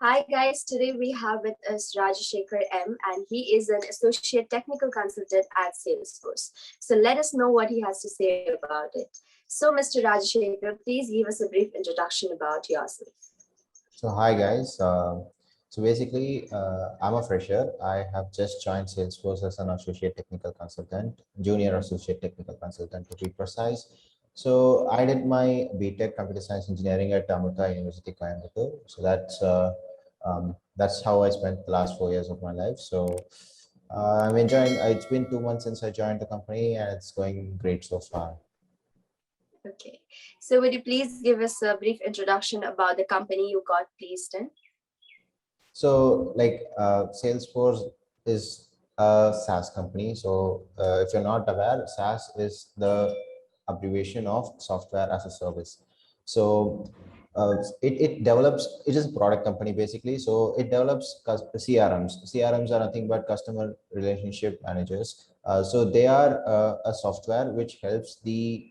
Hi guys, today we have with us Rajashekhar M and he is an associate technical consultant at Salesforce. So let us know what he has to say about it. So Mr. Rajashekhar, please give us a brief introduction about yourself. So hi guys. I'm a fresher. I have just joined Salesforce as an associate technical consultant, junior associate technical consultant to be precise. So I did my BTech computer science engineering at Amrita University, Coimbatore. So that's how I spent the last 4 years of my life. So I'm enjoying. It's been 2 months since I joined the company, and it's going great so far. Okay, so would you please give us a brief introduction about the company you got placed in? So, Salesforce is a SaaS company. So, if you're not aware, SaaS is the abbreviation of software as a service. So, it develops. It is a product company basically. So, it develops CRMs. CRMs are nothing but customer relationship managers. So, they are a software which helps the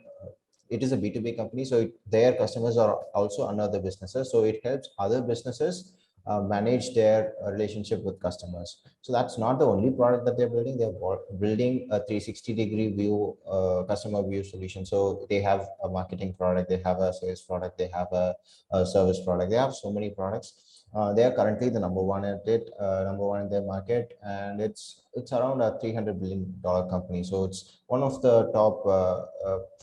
it is a B2B company, so their customers are also another businesses. So it helps other businesses manage their relationship with customers. So that's not the only product that they're building. They're building a 360-degree view, customer view solution. So they have a marketing product, they have a sales product, they have a service product. They have so many products. They are currently the number one at it, number one in their market, and it's around a $300 billion company. So it's one of the top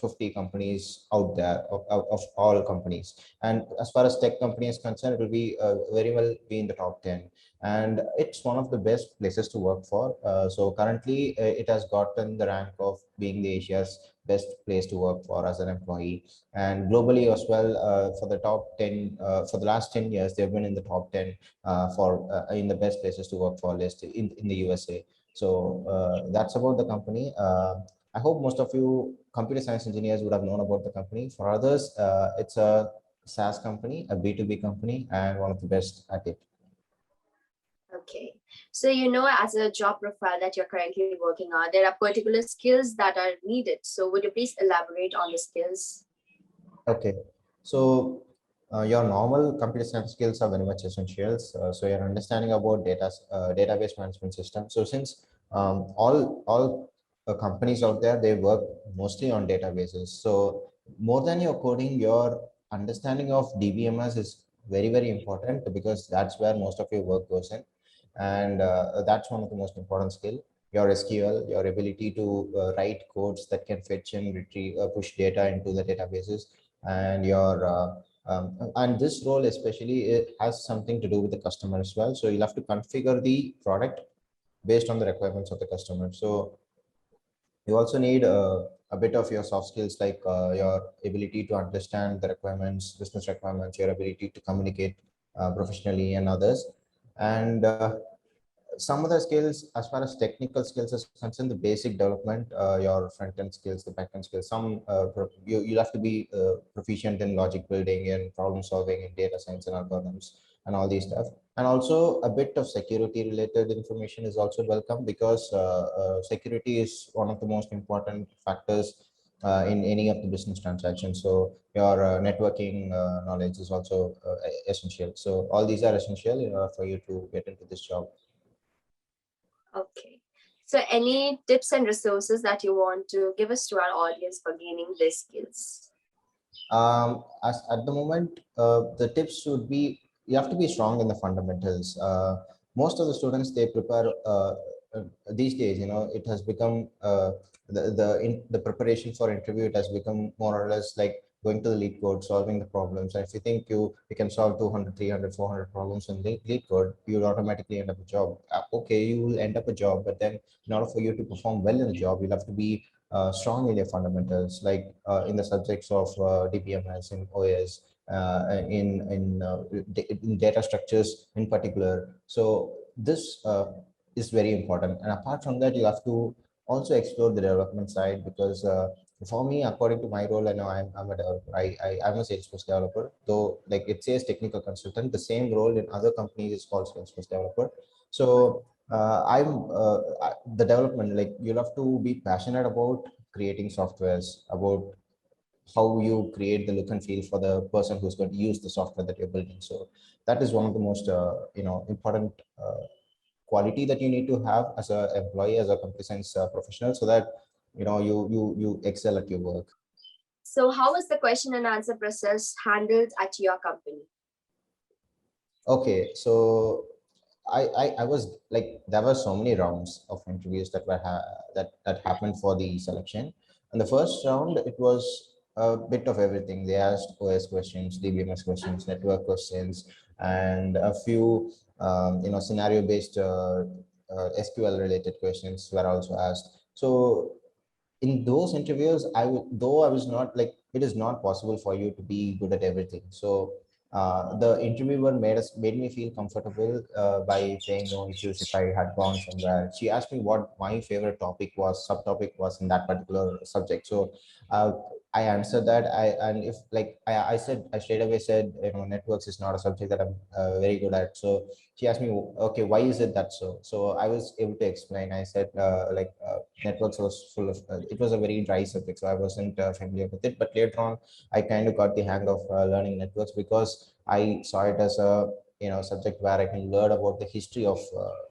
50 companies out there of all companies. And as far as tech company is concerned, it will be very well be in the top 10. And it's one of the best places to work for. So currently, it has gotten the rank of being the Asia's best place to work for as an employee. And globally as well, for the top 10, for the last 10 years, they've been in the top 10 for in the best places to work for list in the USA. So that's about the company. I hope most of you computer science engineers would have known about the company. For others, it's a SaaS company, a B2B company, and one of the best at it. Okay, so as a job profile that you're currently working on, there are particular skills that are needed. So would you please elaborate on the skills? Okay, so your normal computer science skills are very much essentials. So your understanding about database management system. So since all companies out there, they work mostly on databases. So more than your coding, your understanding of DBMS is very important, because that's where most of your work goes in, and that's one of the most important skill. Your SQL, your ability to write codes that can fetch and retrieve, push data into the databases, and and this role especially, it has something to do with the customer as well. So you'll have to configure the product based on the requirements of the customer. So you also need a bit of your soft skills, like your ability to understand the requirements, business requirements, your ability to communicate professionally and others. And some other skills, as far as technical skills is concerned, the basic development, your front end skills, the back end skills. You'll have to be proficient in logic building and problem solving in data science and algorithms and all these stuff. And also a bit of security related information is also welcome, because security is one of the most important factors in any of the business transactions. So your networking knowledge is also essential. So all these are essential in order for you to get into this job. Okay. So any tips and resources that you want to give us to our audience for gaining these skills? As at the moment, the tips should be, you have to be strong in the fundamentals. Most of the students, they prepare these days, it has become the preparation for interview, it has become more or less like going to the lead code, solving the problems. And if you think you can solve 200, 300, 400 problems in lead code, you'll automatically end up a job. Okay, you will end up a job, but then in order for you to perform well in the job, you'll have to be strong in your fundamentals, like in the subjects of DBMS and OS, in data structures in particular. So this is very important. And apart from that, you have to also explore the development side, because for me, according to my role, I know I'm a developer. I'm a Salesforce developer, though like it says technical consultant. The same role in other companies is called Salesforce developer. So the development, like you'll have to be passionate about creating softwares, about how you create the look and feel for the person who's going to use the software that you're building. So that is one of the most important quality that you need to have as an employee, as a computer science professional, so that you excel at your work. So how was the question and answer process handled at your company? Okay, so I was like, there were so many rounds of interviews that that happened for the selection. And the first round, it was a bit of everything. They asked OS questions, DBMS questions, network questions, and a few scenario based SQL related questions were also asked. So in those interviews, though I was not like, it is not possible for you to be good at everything. So the interviewer made me feel comfortable by saying no issues if I had gone somewhere. She asked me what my favorite subtopic was in that particular subject. So uh, I answered that. And if like I said, I straight away said, networks is not a subject that I'm very good at. So she asked me, okay, why is it that so? So I was able to explain. I said, networks was full of, it was a very dry subject, so I wasn't familiar with it. But later on, I kind of got the hang of learning networks, because I saw it as a subject where I can learn about the history of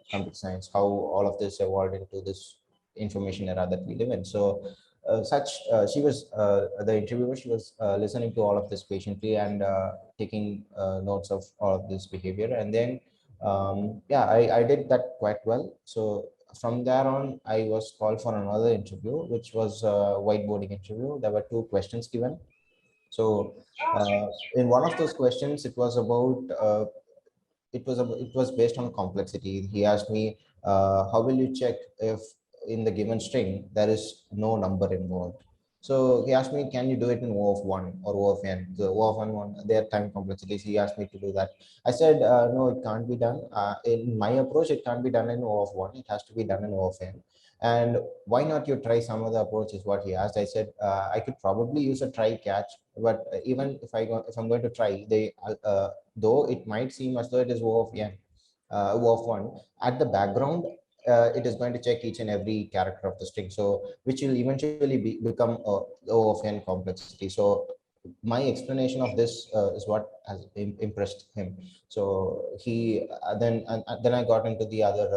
computer science, how all of this evolved into this information era that we live in. So she was the interviewer. She was listening to all of this patiently, and taking notes of all of this behavior. And then yeah, I did that quite well. So from there on, I was called for another interview, which was a whiteboarding interview. There were two questions given. So in one of those questions, it was based on complexity. He asked me, how will you check if in the given string there is no number involved? So he asked me, can you do it in O of 1 or O of n? The O of one, their time complexities. He asked me to do that. I said, no, it can't be done. In my approach, it can't be done in O of 1. It has to be done in O of n. And why not you try some other approach, is what he asked. I said, I could probably use a try catch, but even if I'm going to try, though it might seem as though it is O of n, O of 1, at the background, it is going to check each and every character of the string, so which will eventually become O of n complexity. So my explanation of this is what has impressed him. So he then I got into the other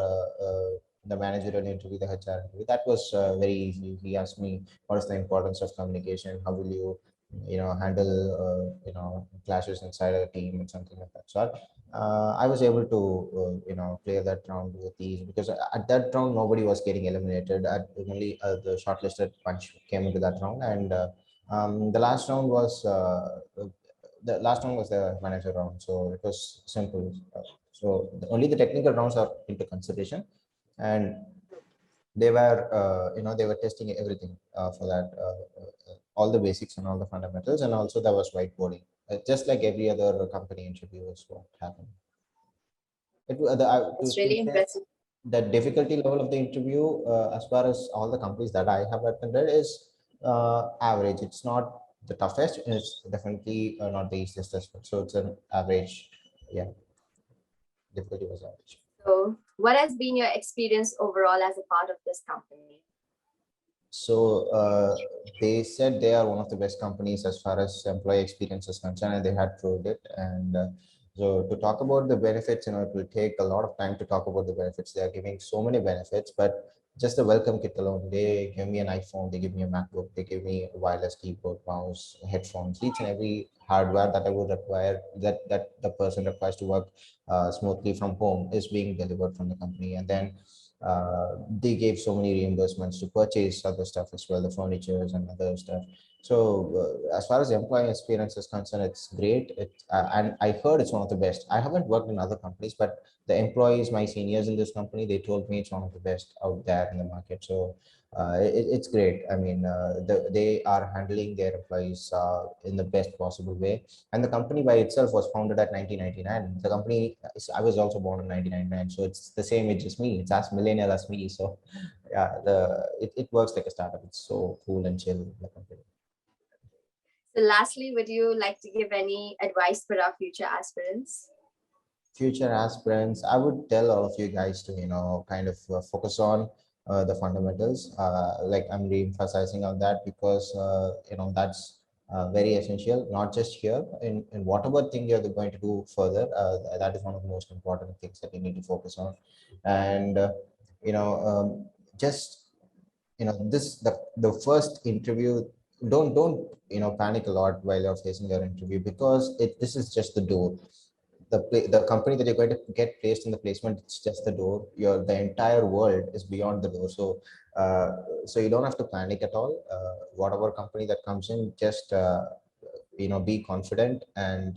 the managerial interview, the HR interview. That was very easy. He asked me, what is the importance of communication? How will you handle clashes inside a team and something like that. So I was able to clear that round with ease, because at that round nobody was getting eliminated. Only the shortlisted bunch came into that round. And the last round was the manager round, so it was simple. So only the technical rounds are into consideration, and they were testing everything for that, all the basics and all the fundamentals. And also there was whiteboarding, just like every other company interview is what happened. That's really Say, impressive. the difficulty level of the interview, as far as all the companies that I have attended, is average. It's not the toughest, and it's definitely not the easiest as well. So it's an average. Yeah, difficulty was average. So what has been your experience overall as a part of this company? So they said they are one of the best companies as far as employee experience is concerned, and they had proved it. And so to talk about the benefits, it will take a lot of time to talk about the benefits. They are giving so many benefits, but just the welcome kit alone, they give me an iPhone, they give me a MacBook, they give me a wireless keyboard, mouse, headphones, each and every hardware that I would require, that the person requires to work smoothly from home, is being delivered from the company. And then they gave so many reimbursements to purchase other stuff as well, the furnitures and other stuff. So as far as employee experience is concerned, it's great. And I heard it's one of the best. I haven't worked in other companies, but the employees, my seniors in this company, they told me it's one of the best out there in the market. So it's great. I mean, they are handling their employees in the best possible way. And the company by itself was founded at 1999. The company, I was also born in 1999, so it's the same age as me. It's as millennial as me. So yeah, it works like a startup. It's so cool and chill, the company. So lastly, would you like to give any advice for our future aspirants? Future aspirants, I would tell all of you guys to kind of focus on the fundamentals. Like I'm re-emphasizing on that, because that's very essential, not just here, in whatever thing you're going to do further. That is one of the most important things that you need to focus on. And you know just this the first interview, don't panic a lot while you're facing your interview, because this is just the door. The company that you're going to get placed in the placement, it's just the door. The entire world is beyond the door. Uh, so you don't have to panic at all. Whatever company that comes in, just be confident, and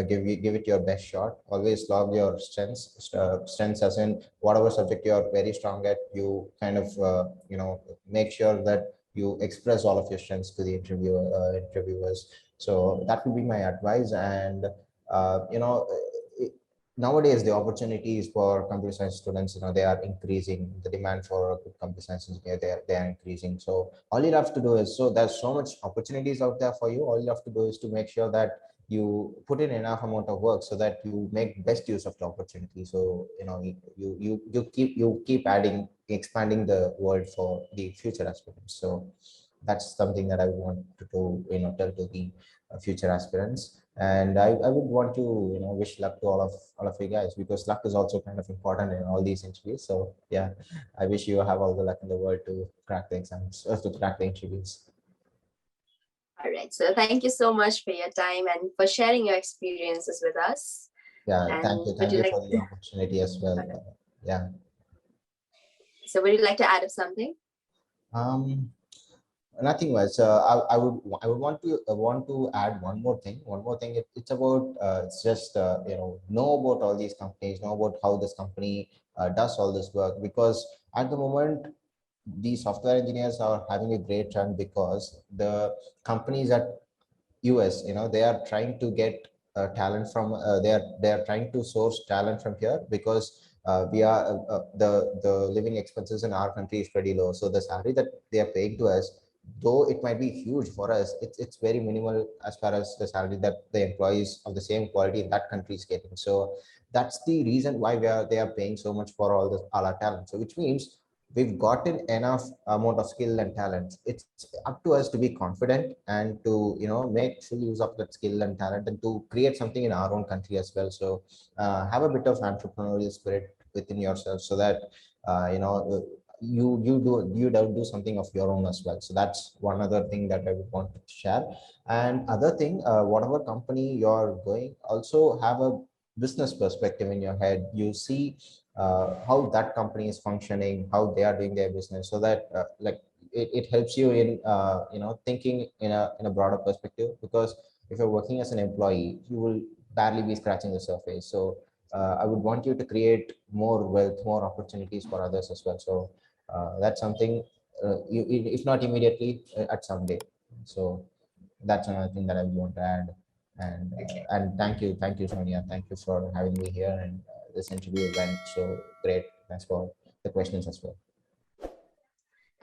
give it your best shot. Always log your strengths, as in whatever subject you are very strong at, you kind of make sure that you express all of your strengths to the interviewers. So that would be my advice. And it, nowadays the opportunities for computer science students, they are increasing. The demand for a good computer science engineer, they are increasing. So all you have to do is, so there's so much opportunities out there for you. All you have to do is to make sure that you put in enough amount of work so that you make best use of the opportunity. So you keep adding, expanding the world for the future aspirants. So that's something that I would want to tell to the future aspirants. And I would want to wish luck to all of you guys, because luck is also kind of important in all these interviews. So yeah, I wish you have all the luck in the world to crack the exams, or to crack the interviews. All right. So thank you so much for your time and for sharing your experiences with us. Yeah, And thank you. would Thank you you like for the opportunity as well. Yeah. so would you like to add up something? Um, Nothing much. I would want to add one more thing. One more thing. It's about it's just know about all these companies, know about how this company does all this work. Because at the moment, the software engineers are having a great run, because the companies at US, they are trying to get talent from they are trying to source talent from here, because we are the living expenses in our country is pretty low. So the salary that they are paying to us, though it might be huge for us, it's very minimal as far as the salary that the employees of the same quality in that country is getting. So that's the reason why they are paying so much for all our talent. So which means we've gotten enough amount of skill and talent. It's up to us to be confident, and to make full use of that skill and talent, and to create something in our own country as well. So have a bit of entrepreneurial spirit within yourself, so that you do something of your own as well. So that's one other thing that I would want to share. And other thing, whatever company you're going, also have a business perspective in your head. You see how that company is functioning, how they are doing their business, so that it helps you in thinking in a broader perspective. Because if you're working as an employee, you will barely be scratching the surface. So I would want you to create more wealth, more opportunities for others as well. So that's something, if not immediately, at some day. So that's another thing that I want to add. And thank you, Sonia. Thank you for having me here. And this interview went so great. Thanks for the questions as well.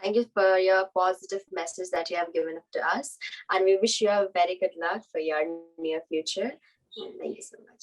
Thank you for your positive message that you have given to us. And we wish you a very good luck for your near future. Thank you so much.